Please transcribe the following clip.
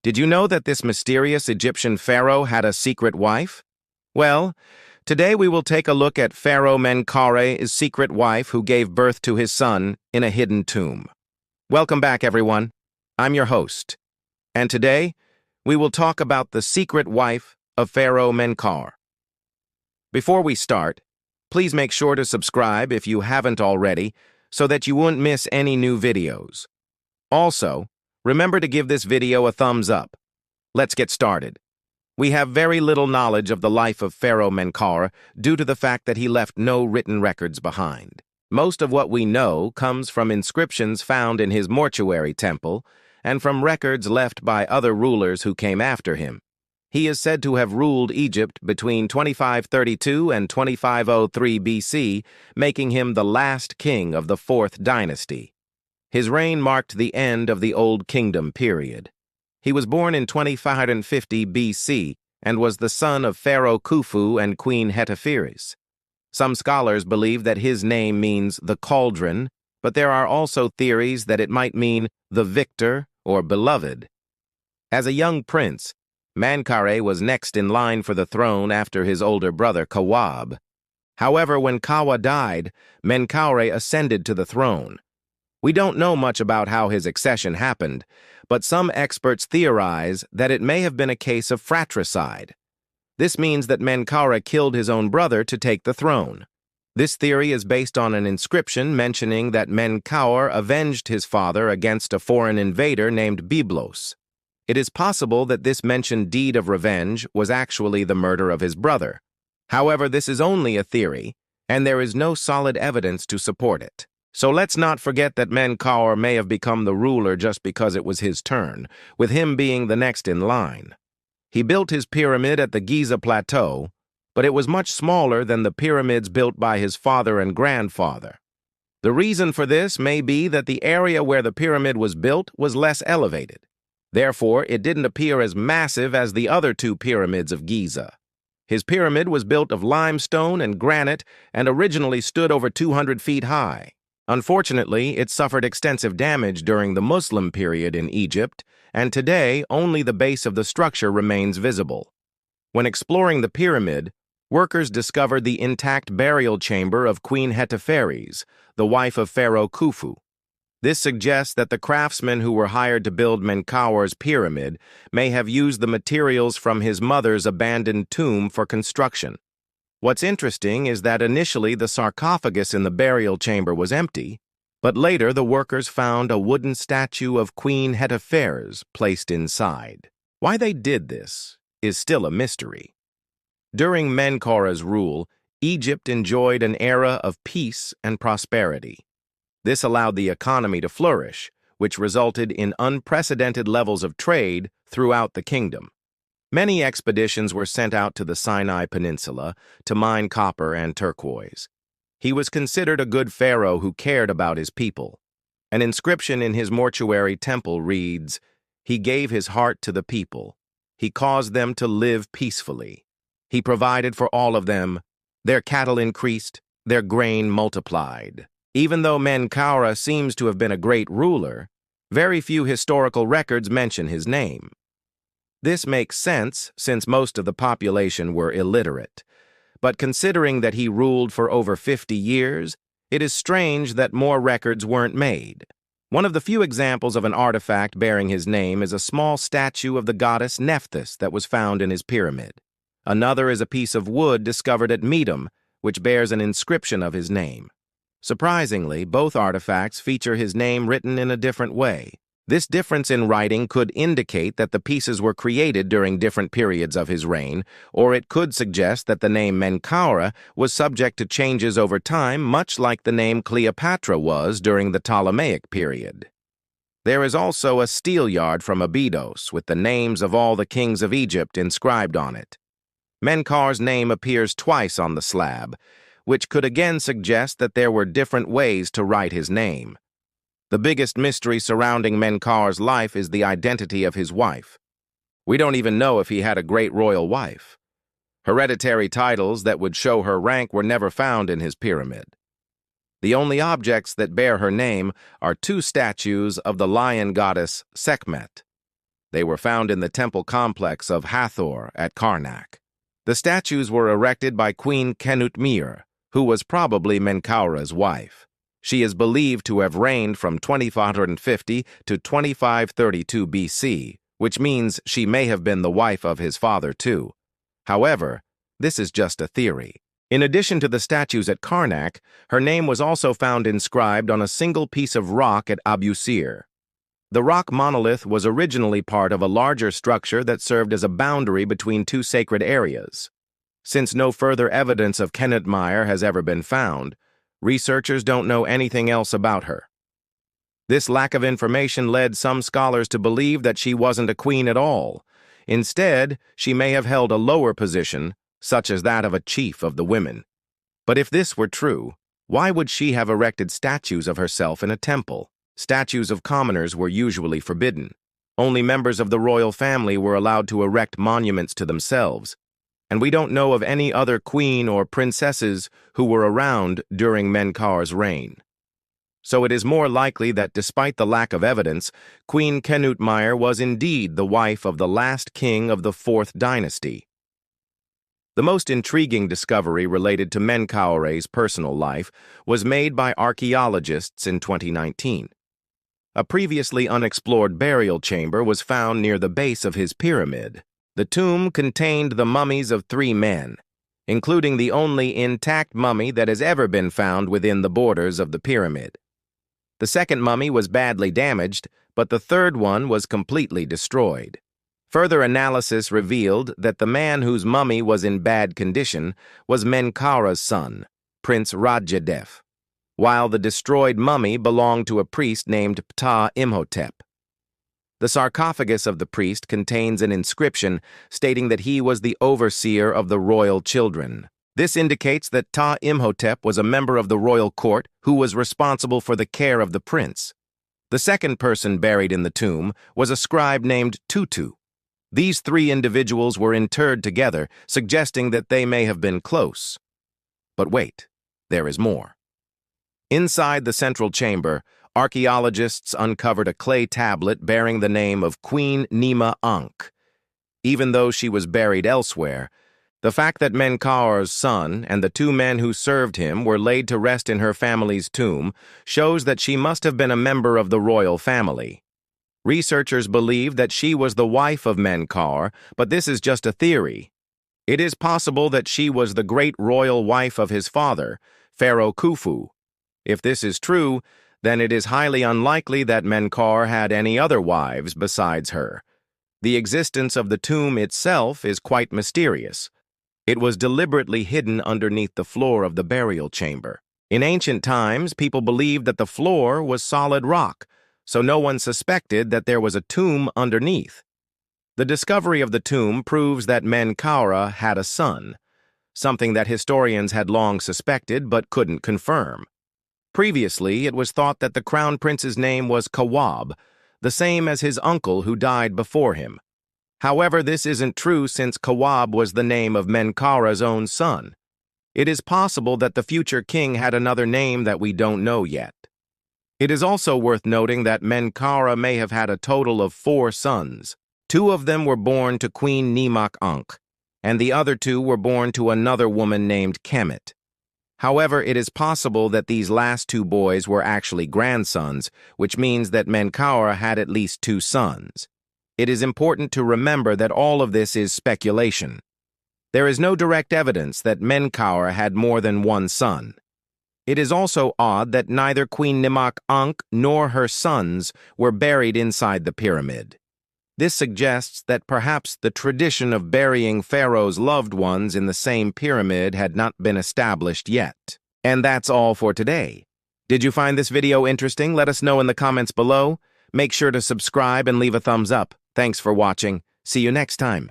Did you know that this mysterious Egyptian pharaoh had a secret wife? Well, today we will take a look at Pharaoh Menkaure's secret wife who gave birth to his son in a hidden tomb. Welcome back, everyone. I'm your host. And today, we will talk about the secret wife of Pharaoh Menkaure. Before we start, please make sure to subscribe if you haven't already so that you won't miss any new videos. Also, remember to give this video a thumbs up. Let's get started. We have very little knowledge of the life of Pharaoh Menkaure due to the fact that he left no written records behind. Most of what we know comes from inscriptions found in his mortuary temple and from records left by other rulers who came after him. He is said to have ruled Egypt between 2532 and 2503 BC, making him the last king of the 4th dynasty. His reign marked the end of the Old Kingdom period. He was born in 2550 BC and was the son of Pharaoh Khufu and Queen Hetepheres. Some scholars believe that his name means the cauldron, but there are also theories that it might mean the victor or beloved. As a young prince, Menkaure was next in line for the throne after his older brother Kawab. However, when Kawa died, Menkaure ascended to the throne. We don't know much about how his accession happened, but some experts theorize that it may have been a case of fratricide. This means that Menkaure killed his own brother to take the throne. This theory is based on an inscription mentioning that Menkaure avenged his father against a foreign invader named Byblos. It is possible that this mentioned deed of revenge was actually the murder of his brother. However, this is only a theory, and there is no solid evidence to support it. So let's not forget that Menkaure may have become the ruler just because it was his turn, with him being the next in line. He built his pyramid at the Giza Plateau, but it was much smaller than the pyramids built by his father and grandfather. The reason for this may be that the area where the pyramid was built was less elevated. Therefore, it didn't appear as massive as the other two pyramids of Giza. His pyramid was built of limestone and granite and originally stood over 200 feet high. Unfortunately, it suffered extensive damage during the Muslim period in Egypt, and today only the base of the structure remains visible. When exploring the pyramid, workers discovered the intact burial chamber of Queen Hetepheres, the wife of Pharaoh Khufu. This suggests that the craftsmen who were hired to build Menkaure's pyramid may have used the materials from his mother's abandoned tomb for construction. What's interesting is that initially the sarcophagus in the burial chamber was empty, but later the workers found a wooden statue of Queen Hetepheres placed inside. Why they did this is still a mystery. During Menkaure's rule, Egypt enjoyed an era of peace and prosperity. This allowed the economy to flourish, which resulted in unprecedented levels of trade throughout the kingdom. Many expeditions were sent out to the Sinai Peninsula to mine copper and turquoise. He was considered a good pharaoh who cared about his people. An inscription in his mortuary temple reads, "He gave his heart to the people. He caused them to live peacefully. He provided for all of them. Their cattle increased, their grain multiplied." Even though Menkaure seems to have been a great ruler, very few historical records mention his name. This makes sense since most of the population were illiterate. But considering that he ruled for over 50 years, it is strange that more records weren't made. One of the few examples of an artifact bearing his name is a small statue of the goddess Nephthys that was found in his pyramid. Another is a piece of wood discovered at Meedum, which bears an inscription of his name. Surprisingly, both artifacts feature his name written in a different way. This difference in writing could indicate that the pieces were created during different periods of his reign, or it could suggest that the name Menkaure was subject to changes over time, much like the name Cleopatra was during the Ptolemaic period. There is also a steelyard from Abydos with the names of all the kings of Egypt inscribed on it. Menkaure's name appears twice on the slab, which could again suggest that there were different ways to write his name. The biggest mystery surrounding Menkaure's life is the identity of his wife. We don't even know if he had a great royal wife. Hereditary titles that would show her rank were never found in his pyramid. The only objects that bear her name are two statues of the lion goddess Sekhmet. They were found in the temple complex of Hathor at Karnak. The statues were erected by Queen Kenutmir, who was probably Menkaure's wife. She is believed to have reigned from 2550 to 2532 BC, which means she may have been the wife of his father too. However, this is just a theory. In addition to the statues at Karnak, her name was also found inscribed on a single piece of rock at Abu Sir. The rock monolith was originally part of a larger structure that served as a boundary between two sacred areas. Since no further evidence of Kenutmir has ever been found, researchers don't know anything else about her. This lack of information led some scholars to believe that she wasn't a queen at all. Instead, she may have held a lower position, such as that of a chief of the women. But if this were true, why would she have erected statues of herself in a temple? Statues of commoners were usually forbidden. Only members of the royal family were allowed to erect monuments to themselves, and we don't know of any other queen or princesses who were around during Menkaure's reign. So it is more likely that despite the lack of evidence, Queen Kenutmir was indeed the wife of the last king of the 4th dynasty. The most intriguing discovery related to Menkaure's personal life was made by archaeologists in 2019. A previously unexplored burial chamber was found near the base of his pyramid. The tomb contained the mummies of 3 men, including the only intact mummy that has ever been found within the borders of the pyramid. The second mummy was badly damaged, but the third one was completely destroyed. Further analysis revealed that the man whose mummy was in bad condition was Menkaure's son, Prince Rajadef, while the destroyed mummy belonged to a priest named Ptah-Imhotep. The sarcophagus of the priest contains an inscription stating that he was the overseer of the royal children. This indicates that Ptah-Imhotep was a member of the royal court who was responsible for the care of the prince. The second person buried in the tomb was a scribe named Tutu. These 3 individuals were interred together, suggesting that they may have been close. But wait, there is more. Inside the central chamber, archaeologists uncovered a clay tablet bearing the name of Queen Nima Ankh. Even though she was buried elsewhere, the fact that Menkaure's son and the 2 men who served him were laid to rest in her family's tomb shows that she must have been a member of the royal family. Researchers believe that she was the wife of Menkaure, but this is just a theory. It is possible that she was the great royal wife of his father, Pharaoh Khufu. If this is true, then it is highly unlikely that Menkaure had any other wives besides her. The existence of the tomb itself is quite mysterious. It was deliberately hidden underneath the floor of the burial chamber. In ancient times, people believed that the floor was solid rock, so no one suspected that there was a tomb underneath. The discovery of the tomb proves that Menkaure had a son, something that historians had long suspected but couldn't confirm. Previously, it was thought that the crown prince's name was Kawab, the same as his uncle who died before him. However, this isn't true since Kawab was the name of Menkaure's own son. It is possible that the future king had another name that we don't know yet. It is also worth noting that Menkaure may have had a total of 4 sons. 2 of them were born to Queen Nima Ankh, and the other 2 were born to another woman named Kemet. However, it is possible that these last 2 boys were actually grandsons, which means that Menkaure had at least 2 sons. It is important to remember that all of this is speculation. There is no direct evidence that Menkaure had more than 1 son. It is also odd that neither Queen Nima Ankh nor her sons were buried inside the pyramid. This suggests that perhaps the tradition of burying Pharaoh's loved ones in the same pyramid had not been established yet. And that's all for today. Did you find this video interesting? Let us know in the comments below. Make sure to subscribe and leave a thumbs up. Thanks for watching. See you next time.